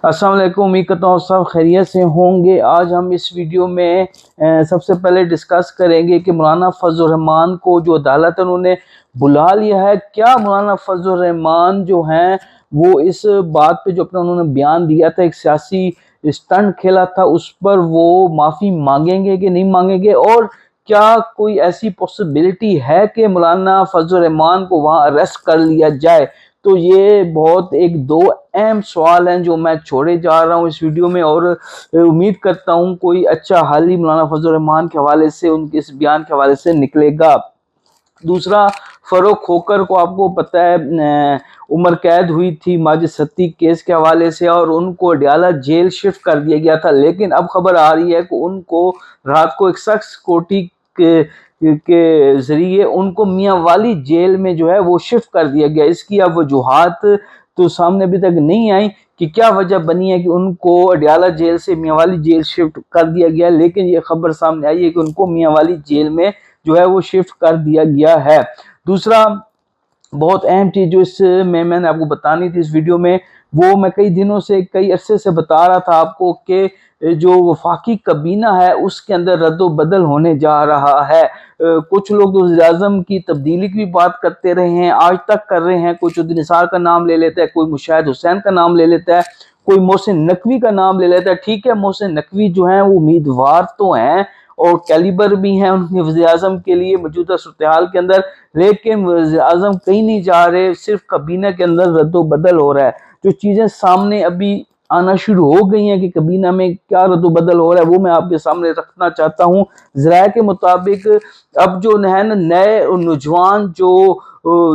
السلام علیکم، امید کرتا ہوں سب خیریت سے ہوں گے۔ آج ہم اس ویڈیو میں سب سے پہلے ڈسکس کریں گے کہ مولانا فضل الرحمان کو جو عدالت انہوں نے بلا لیا ہے، کیا مولانا فضل الرحمان جو ہیں وہ اس بات پہ جو اپنا انہوں نے بیان دیا تھا، ایک سیاسی اسٹنٹ کھیلا تھا، اس پر وہ معافی مانگیں گے کہ نہیں مانگیں گے، اور کیا کوئی ایسی پاسبلٹی ہے کہ مولانا فضل الرحمان کو وہاں اریسٹ کر لیا جائے؟ تو یہ بہت ایک دو اہم سوال ہیں جو میں چھوڑے جا رہا ہوں اس ویڈیو میں، اور امید کرتا ہوں کوئی اچھا حل ہی مولانا فضل الرحمان کے حوالے سے، ان کے اس بیان کے حوالے سے نکلے گا۔ دوسرا، فروخ کھوکر کو آپ کو پتہ ہے عمر قید ہوئی تھی ماجد ستی کیس کے حوالے سے، اور ان کو اڈیالہ جیل شفٹ کر دیا گیا تھا، لیکن اب خبر آ رہی ہے کہ ان کو رات کو ایک سخت سیکورٹی کے ذریعے ان کو میاں والی جیل میں جو ہے وہ شفٹ کر دیا گیا۔ اس کی اب وجوہات تو سامنے ابھی تک نہیں آئی کہ کیا وجہ بنی ہے کہ ان کو اڈیالہ جیل سے میاں والی جیل شفٹ کر دیا گیا، لیکن یہ خبر سامنے آئی ہے کہ ان کو میاں والی جیل میں جو ہے وہ شفٹ کر دیا گیا ہے۔ دوسرا بہت اہم چیز جو اس میں نے آپ کو بتانی تھی اس ویڈیو میں، وہ میں کئی دنوں سے کئی عرصے سے بتا رہا تھا آپ کو کہ جو وفاقی کابینہ ہے اس کے اندر رد و بدل ہونے جا رہا ہے۔ کچھ لوگ وزیر اعظم کی تبدیلی کی بھی بات کرتے رہے ہیں، آج تک کر رہے ہیں، کوئی چودھری نثار کا نام لے لیتا ہے، کوئی مشاہد حسین کا نام لے لیتا ہے، کوئی محسن نقوی کا نام لے لیتا ہے۔ ٹھیک ہے، محسن نقوی جو ہیں وہ امیدوار تو ہیں اور کیلیبر بھی ہیں ان کے وزیر اعظم کے لیے موجودہ صورتحال کے اندر، لیکن وزیر اعظم کہیں نہیں جا رہے، صرف کابینہ کے اندر رد و بدل ہو رہا ہے۔ جو چیزیں سامنے ابھی آنا شروع ہو گئی ہیں کہ کابینہ میں کیا رد و بدل ہو رہا ہے، وہ میں آپ کے سامنے رکھنا چاہتا ہوں۔ ذرائع کے مطابق اب جو نئے نوجوان جو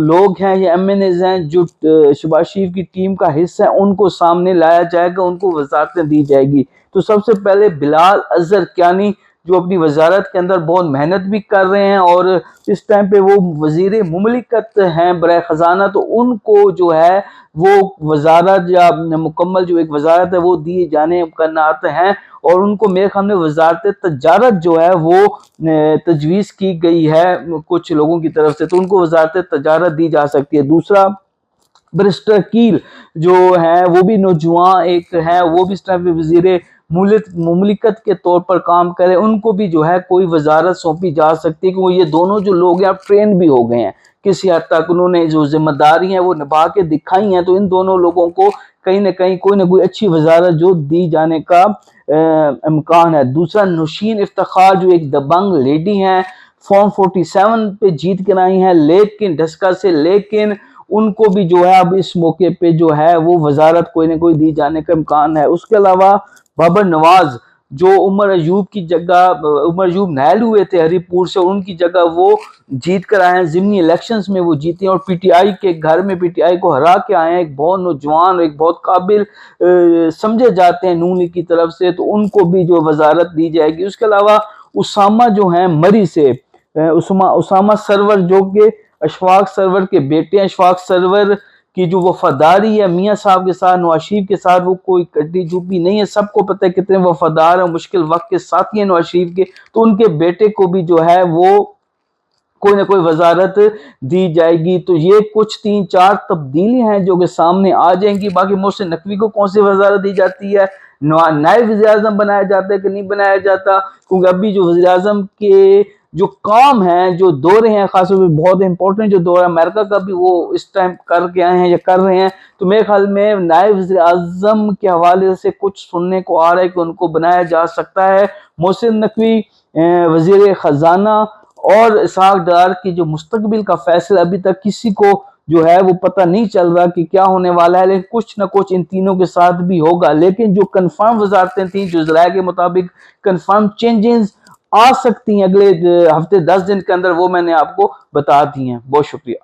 لوگ ہیں یا ایم این ایز ہیں جو شہباز شریف کی ٹیم کا حصہ ہیں، ان کو سامنے لایا جائے گا، ان کو وزارتیں دی جائے گی۔ تو سب سے پہلے بلال اظہر کیانی جو اپنی وزارت کے اندر بہت محنت بھی کر رہے ہیں اور اس ٹائم پہ وہ وزیر مملکت ہیں برائے خزانہ، تو ان کو جو ہے وہ وزارت یا مکمل جو ایک وزارت ہے وہ دی جانے امکانات ہیں، اور ان کو میرے خیال میں وزارت تجارت جو ہے وہ تجویز کی گئی ہے کچھ لوگوں کی طرف سے، تو ان کو وزارت تجارت دی جا سکتی ہے۔ دوسرا، برسٹر کیل جو ہیں وہ بھی نوجوان ایک ہیں، وہ بھی اس ٹائم پہ وزیر مملکت کے طور پر کام کرے، ان کو بھی جو ہے کوئی وزارت سونپی جا سکتی ہے، کیونکہ یہ دونوں جو لوگ ہیں اب ٹرین بھی ہو گئے ہیں، کسی حد تک انہوں نے جو ذمہ داری ہیں وہ نبھا کے دکھائی ہیں، تو ان دونوں لوگوں کو کہیں نہ کہیں کوئی نہ کوئی اچھی وزارت جو دی جانے کا امکان ہے۔ دوسرا، نوشین افتخار جو ایک دبنگ لیڈی ہیں، فارم 47 پہ جیت کر آئی ہیں لیکن ڈھسکا سے، لیکن ان کو بھی جو ہے اب اس موقع پہ جو ہے وہ وزارت کوئی نہ کوئی دی جانے کا امکان ہے۔ اس کے علاوہ بابر نواز جو عمر ایوب کی جگہ، عمر ایوب نائل ہوئے تھے ہری پور سے، ان کی جگہ وہ جیت کر آئے ہیں، ضمنی الیکشنز میں وہ جیتے ہیں اور پی ٹی آئی کے گھر میں پی ٹی آئی کو ہرا کے آئے ہیں، ایک بہت نوجوان، ایک بہت قابل سمجھے جاتے ہیں نون لیگ کی طرف سے، تو ان کو بھی جو وزارت دی جائے گی۔ اس کے علاوہ اسامہ جو ہیں مری سے، اسامہ سرور جو کہ اشفاق سرور کے بیٹے ہیں، اشفاق سرور کی جو وفاداری ہے میاں صاحب کے ساتھ، نواز شریف کے ساتھ، وہ کوئی کٹی چوپی نہیں ہے، سب کو پتہ ہے کتنے وفادار ہیں، مشکل وقت کے ساتھی ہیں نواز شریف کے، تو ان کے بیٹے کو بھی جو ہے وہ کوئی نہ کوئی وزارت دی جائے گی۔ تو یہ کچھ 3-4 تبدیلی ہیں جو کہ سامنے آ جائیں گی۔ باقی محسن نقوی کو کون سی وزارت دی جاتی ہے، نائب وزیر اعظم بنایا جاتا ہے کہ نہیں بنایا جاتا، کیونکہ ابھی جو وزیر اعظم کے جو کام ہیں، جو دورے ہیں، خاص طور پہ بہت امپورٹنٹ جو دورہ امریکہ کا بھی وہ اس ٹائم کر کے آئے ہیں یا کر رہے ہیں، تو میرے خیال میں نائب وزیر اعظم کے حوالے سے کچھ سننے کو آ رہا ہے کہ ان کو بنایا جا سکتا ہے۔ محسن نقوی وزیر خزانہ اور اسحاق ڈار کی جو مستقبل کا فیصلہ ابھی تک کسی کو جو ہے وہ پتہ نہیں چل رہا کہ کیا ہونے والا ہے، لیکن کچھ نہ کچھ ان تینوں کے ساتھ بھی ہوگا۔ لیکن جو کنفرم وزارتیں تھیں، جو ذرائع کے مطابق کنفرم چینجز آ سکتی ہیں اگلے ہفتے 10 دن کے اندر، وہ میں نے آپ کو بتا دی ہیں۔ بہت شکریہ۔